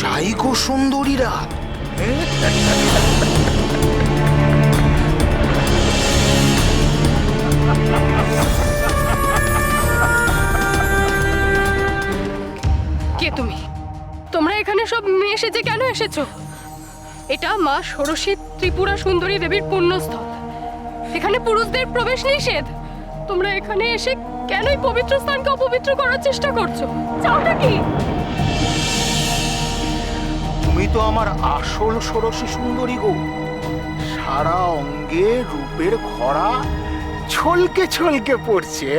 চাই গো সুন্দরীরা। কে তুমি? তোমরা এখানে সব মেয়ে সেজে কেন এসেছো? এটা মা ষোড়শী ত্রিপুরা সুন্দরী দেবীর পুণ্যস্থল। এখানে পুরুষদের প্রবেশ নিষেধ। তোমরা এখানে এসে কেনই পবিত্র স্থানকে অপবিত্র করার চেষ্টা করছো? চাওটা কি? তুমি তো আমার আসল ষোড়শী সুন্দরী গো। সারা অঙ্গে রূপের খরা ছলকে ছলকে পড়ছে।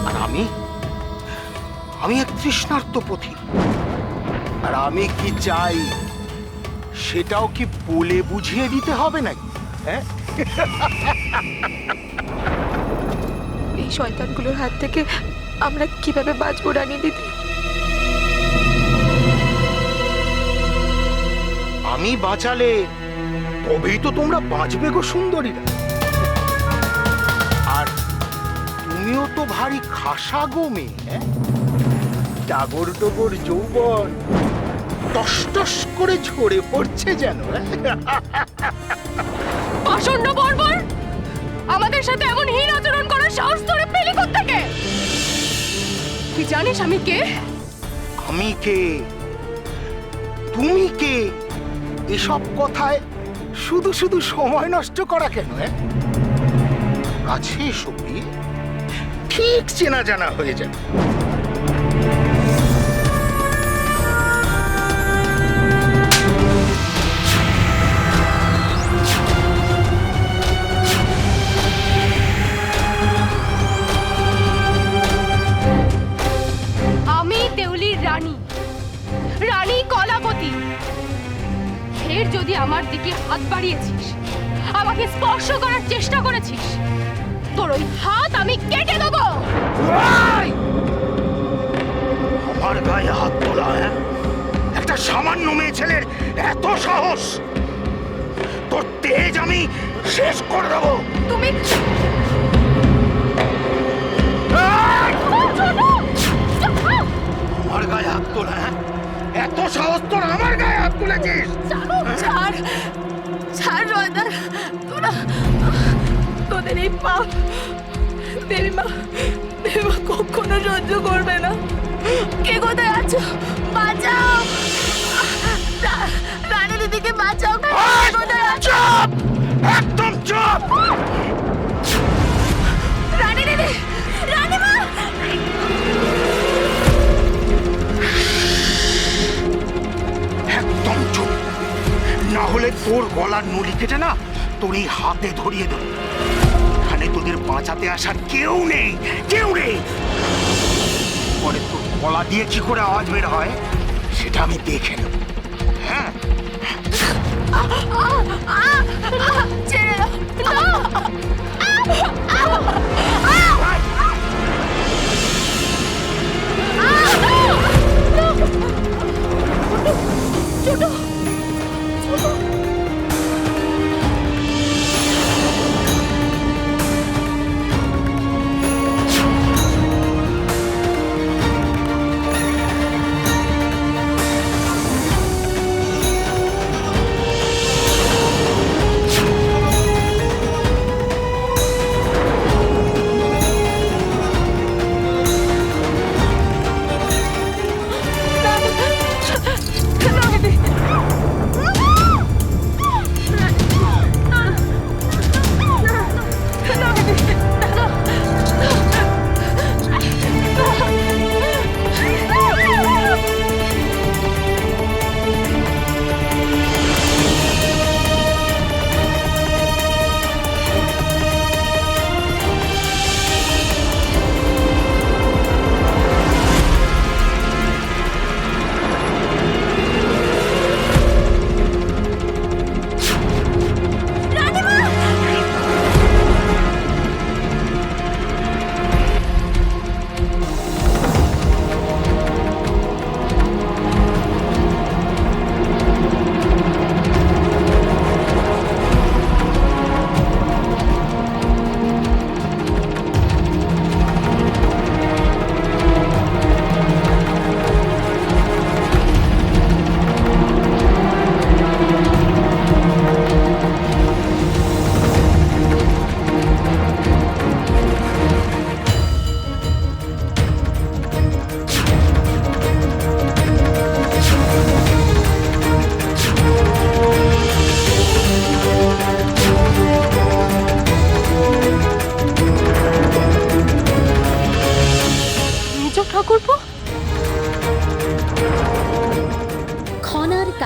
আর আমি এক তৃষ্ণার্ত পথিক। আর আমি কি চাই সেটাও কি বলে বুঝিয়ে দিতে হবে নাকি? হ্যাঁ, এই শয়তানগুলোর হাত থেকে আমরা কিভাবে বাঁচবো রানী দিদি? আমি বাঁচালে তবেই তো তোমরা বাঁচবে গো সুন্দরীরা। আর তুমিও তো ভারী খাসা গো মেয়ে। ডাগর ডগর যৌবন টস টস করে ঝরে পড়ছে যেন। আসন্ন বর্বর! আমাদের সাথে এমন হীন আচরণ করার সাহস তোরে পেলি কোত্থেকে? তুই জানিস আমি কে? আমি কে? তুমি কে? এসব কথায় শুধু শুধু সময় নষ্ট করা কেন? কাছে এসো প্রিয়ে, ঠিক চেনা জানা হয়ে যাবে। আমি দেউলির রানী, রানী কলাবতী। ফের যদি আমার দিকে হাত বাড়িয়েছিস, আমাকে স্পর্শ করার চেষ্টা করেছিস, তোর ওই হাত আমি কেটে দেবো। আমার গায়ে হাত তোলা? একটা সামান্য মেয়ে ছেলের এত সাহস? তোর তেজ আমি শেষ করে দেবো। তুমি আমার গায়ে হাত তোলা? এত সাহস তোর আমার গায়ে হাত তুলেছিস? ছাড় ছাড় রয়দার, তোদের এই পাপ দেবীমা কখনো সহ্য করবে না। কে কোথায় আছো? বাঁচাও, রানী দিদিকে বাঁচাও। কোথায় আছো? চুপ, একদম চুপ। রানী দিদি, রানীমা! একদম চুপ, না হলে তোর গলার নলি কেটে না তোর এই হাতে ধরিয়ে দেব। এখানে তোদের বাঁচাতে আসার কেউ নেই, কেউ নেই। পরে তোর গলা দিয়ে কি করে আওয়াজ বের হয় সেটা আমি দেখে নেব। হ্যাঁ, ছেড়ে দাও। ছোট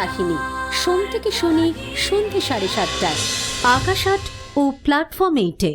কাহিনী সোম থেকে শনি সন্ধ্যে 7:30টায় আকাশ আট ও প্ল্যাটফর্ম 8-এ।